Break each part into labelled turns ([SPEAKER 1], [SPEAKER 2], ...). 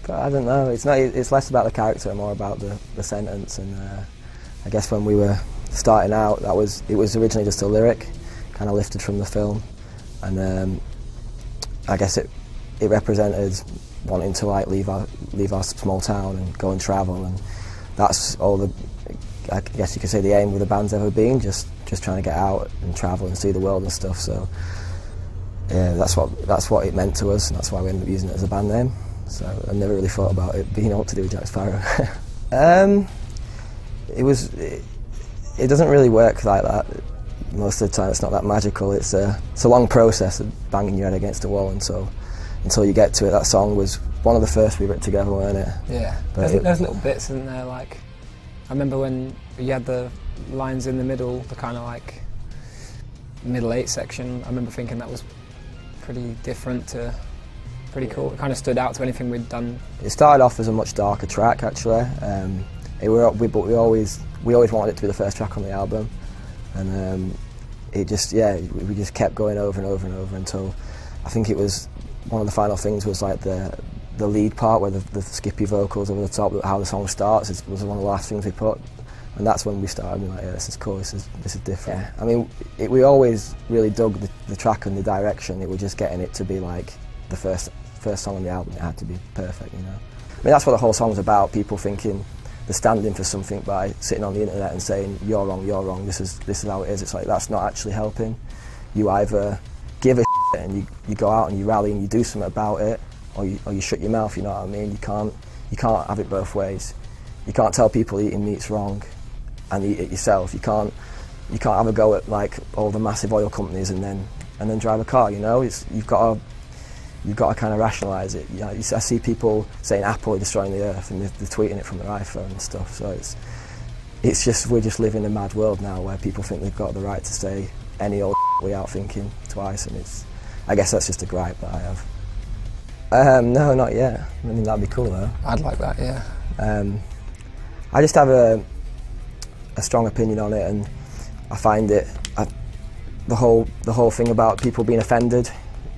[SPEAKER 1] But I don't know. It's not. It's less about the character and more about the sentence. And I guess when we were starting out, it was originally just a lyric, kind of lifted from the film, and I guess it represented wanting to like leave our small town and go and travel, and that's all the. I guess you could say the aim of the band's ever been, just trying to get out and travel and see the world and stuff. So yeah, that's what it meant to us, and that's why we ended up using it as a band name. So I never really thought about it being what to do with Jack Sparrow. It doesn't really work like that. Most of the time, it's not that magical. It's a long process of banging your head against the wall until you get to it. That song was one of the first we wrote together, weren't it?
[SPEAKER 2] Yeah. There's little bits in there, like I remember when you had the lines in the middle, the kind of like middle 8 section. I remember thinking that was pretty different to. Pretty cool. It kind of stood out to anything we'd done. It
[SPEAKER 1] started off as a much darker track, actually. But we always wanted it to be the first track on the album, and we just kept going over and over and over until I think it was one of the final things was like the lead part where the skippy vocals over the top, how the song starts, was one of the last things we put, and that's when we started being like, yeah, this is cool, this is different. Yeah. I mean, we always really dug the track and the direction. It was just getting it to be like the first song on the album. It had to be perfect, you know. I mean, that's what the whole song's about. People thinking they're standing for something by sitting on the internet and saying you're wrong. This is how it is. It's like that's not actually helping. You either give a shit and you go out and you rally and you do something about it, or you shut your mouth. You know what I mean? You can't have it both ways. You can't tell people eating meat's wrong and eat it yourself. You can't have a go at like all the massive oil companies and then drive a car. You know, you've got to kind of rationalise it. You know, I see people saying Apple are destroying the earth and they're tweeting it from their iPhone and stuff. So it's just we're just living in a mad world now where people think they've got the right to say any old without thinking twice, and I guess that's just a gripe that I have. No, not yet. I mean, that'd be cool though.
[SPEAKER 2] I'd like that, yeah.
[SPEAKER 1] I just have a strong opinion on it, and I find the whole thing about people being offended.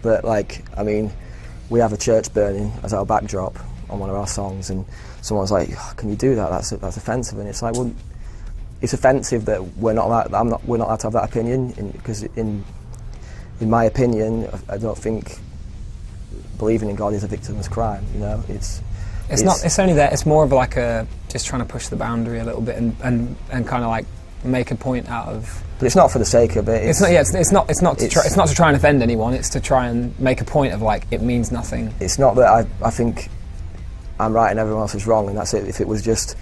[SPEAKER 1] But like, I mean, we have a church burning as our backdrop on one of our songs, and someone's like, oh, "Can you do that? That's offensive." And it's like, well, it's offensive that we're not allowed to have that opinion, because in my opinion, I don't think believing in God is a victimless crime. You know, it's not. It's only that. It's more of like just trying to push the boundary a little bit and kind of like make a point out of. But it's not for the sake of it. It's not
[SPEAKER 2] to try and offend anyone. It's to try and make a point of like it means nothing.
[SPEAKER 1] It's not that I think I'm right and everyone else is wrong, and that's it. If it was just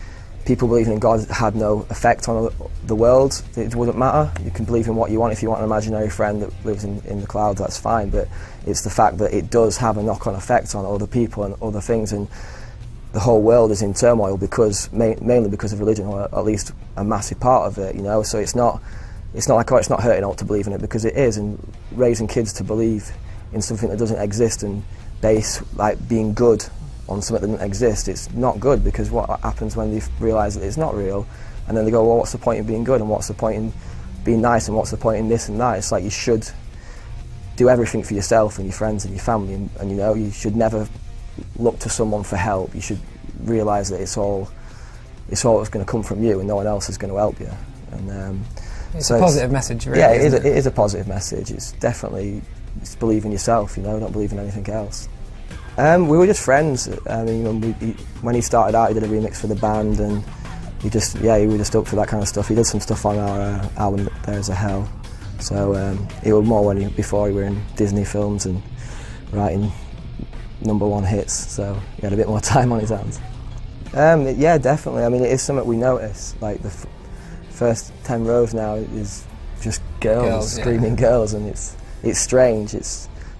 [SPEAKER 1] people believing in God had no effect on the world, it wouldn't matter. You can believe in what you want. If you want an imaginary friend that lives in the clouds, that's fine. But it's the fact that it does have a knock-on effect on other people and other things, and the whole world is in turmoil mainly because of religion, or at least a massive part of it. You know, so it's not like, oh, it's not hurting not to believe in it, because it is. And raising kids to believe in something that doesn't exist and base like being good on something that doesn't exist, it's not good, because what happens when they realise that it's not real, and then they go, well, what's the point in being good, and what's the point in being nice, and what's the point in this and that? It's like you should do everything for yourself and your friends and your family, and you know, you should never look to someone for help. You should realise that it's all that's going to come from you, and no one else is going to help you. And
[SPEAKER 2] it's a positive message, really.
[SPEAKER 1] Yeah, it is a positive message. It's definitely believe in yourself. You know, don't believe in anything else. We were just friends. I mean, when he started out, he did a remix for the band, and he was just up for that kind of stuff. He did some stuff on our album There's a Hell. So it was more before he were in Disney films and writing #1 hits. So he had a bit more time on his hands. Yeah, definitely. I mean, it is something we notice. Like the first 10 rows now is just girls screaming, yeah. Girls, and it's strange.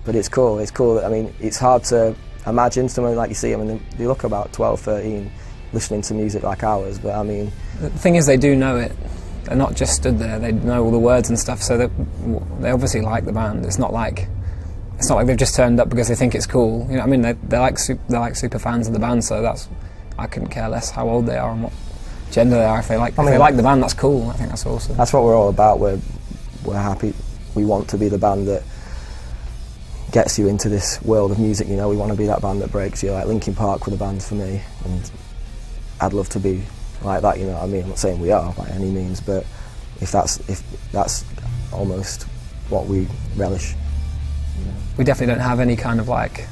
[SPEAKER 1] But it's cool. It's cool. I mean, it's hard to imagine someone like you see them, and they look about 12, 13, listening to music like ours. But I mean,
[SPEAKER 2] the thing is, they do know it. They're not just stood there. They know all the words and stuff. So they obviously like the band. It's not like they've just turned up because they think it's cool. You know what I mean? They're like super fans of the band. So I couldn't care less how old they are and what gender they are. If they like the band, that's cool. I think that's awesome.
[SPEAKER 1] That's what we're all about. We're happy. We want to be the band that gets you into this world of music. You know, we want to be that band that breaks you. Like Linkin Park were the band for me, and I'd love to be like that. You know what I mean? I'm not saying we are by any means, but if that's almost what we relish. You know?
[SPEAKER 2] We definitely don't have any kind of like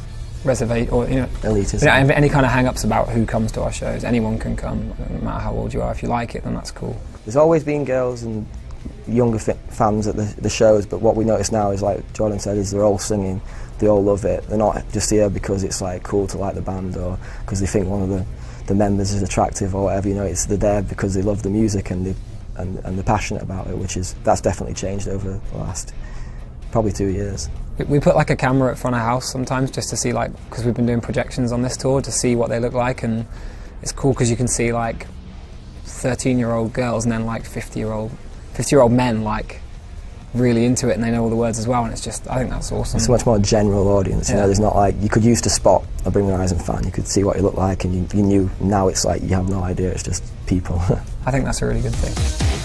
[SPEAKER 2] reservation or
[SPEAKER 1] elitism.
[SPEAKER 2] We don't have any kind of hang-ups about who comes to our shows. Anyone can come, no matter how old you are. If you like it, then that's cool.
[SPEAKER 1] There's always been girls and younger fans at the shows, but what we notice now is, like Jordan said, is they're all singing, they all love it. They're not just here because it's like cool to like the band or because they think one of the members is attractive or whatever. You know, they're there because they love the music and they're passionate about it, that's definitely changed over the last probably 2 years.
[SPEAKER 2] We put like a camera at front of house sometimes just to see, like, because we've been doing projections on this tour, to see what they look like, and it's cool because you can see like 13-year-old girls and then like 50-year-old men like really into it, and they know all the words as well, and it's just, I think that's awesome.
[SPEAKER 1] It's a much more general audience, you know, there's not like, you could used to spot a Bring the Horizon fan, you could see what you look like and you knew. Now it's like you have no idea, it's just people.
[SPEAKER 2] I think that's a really good thing.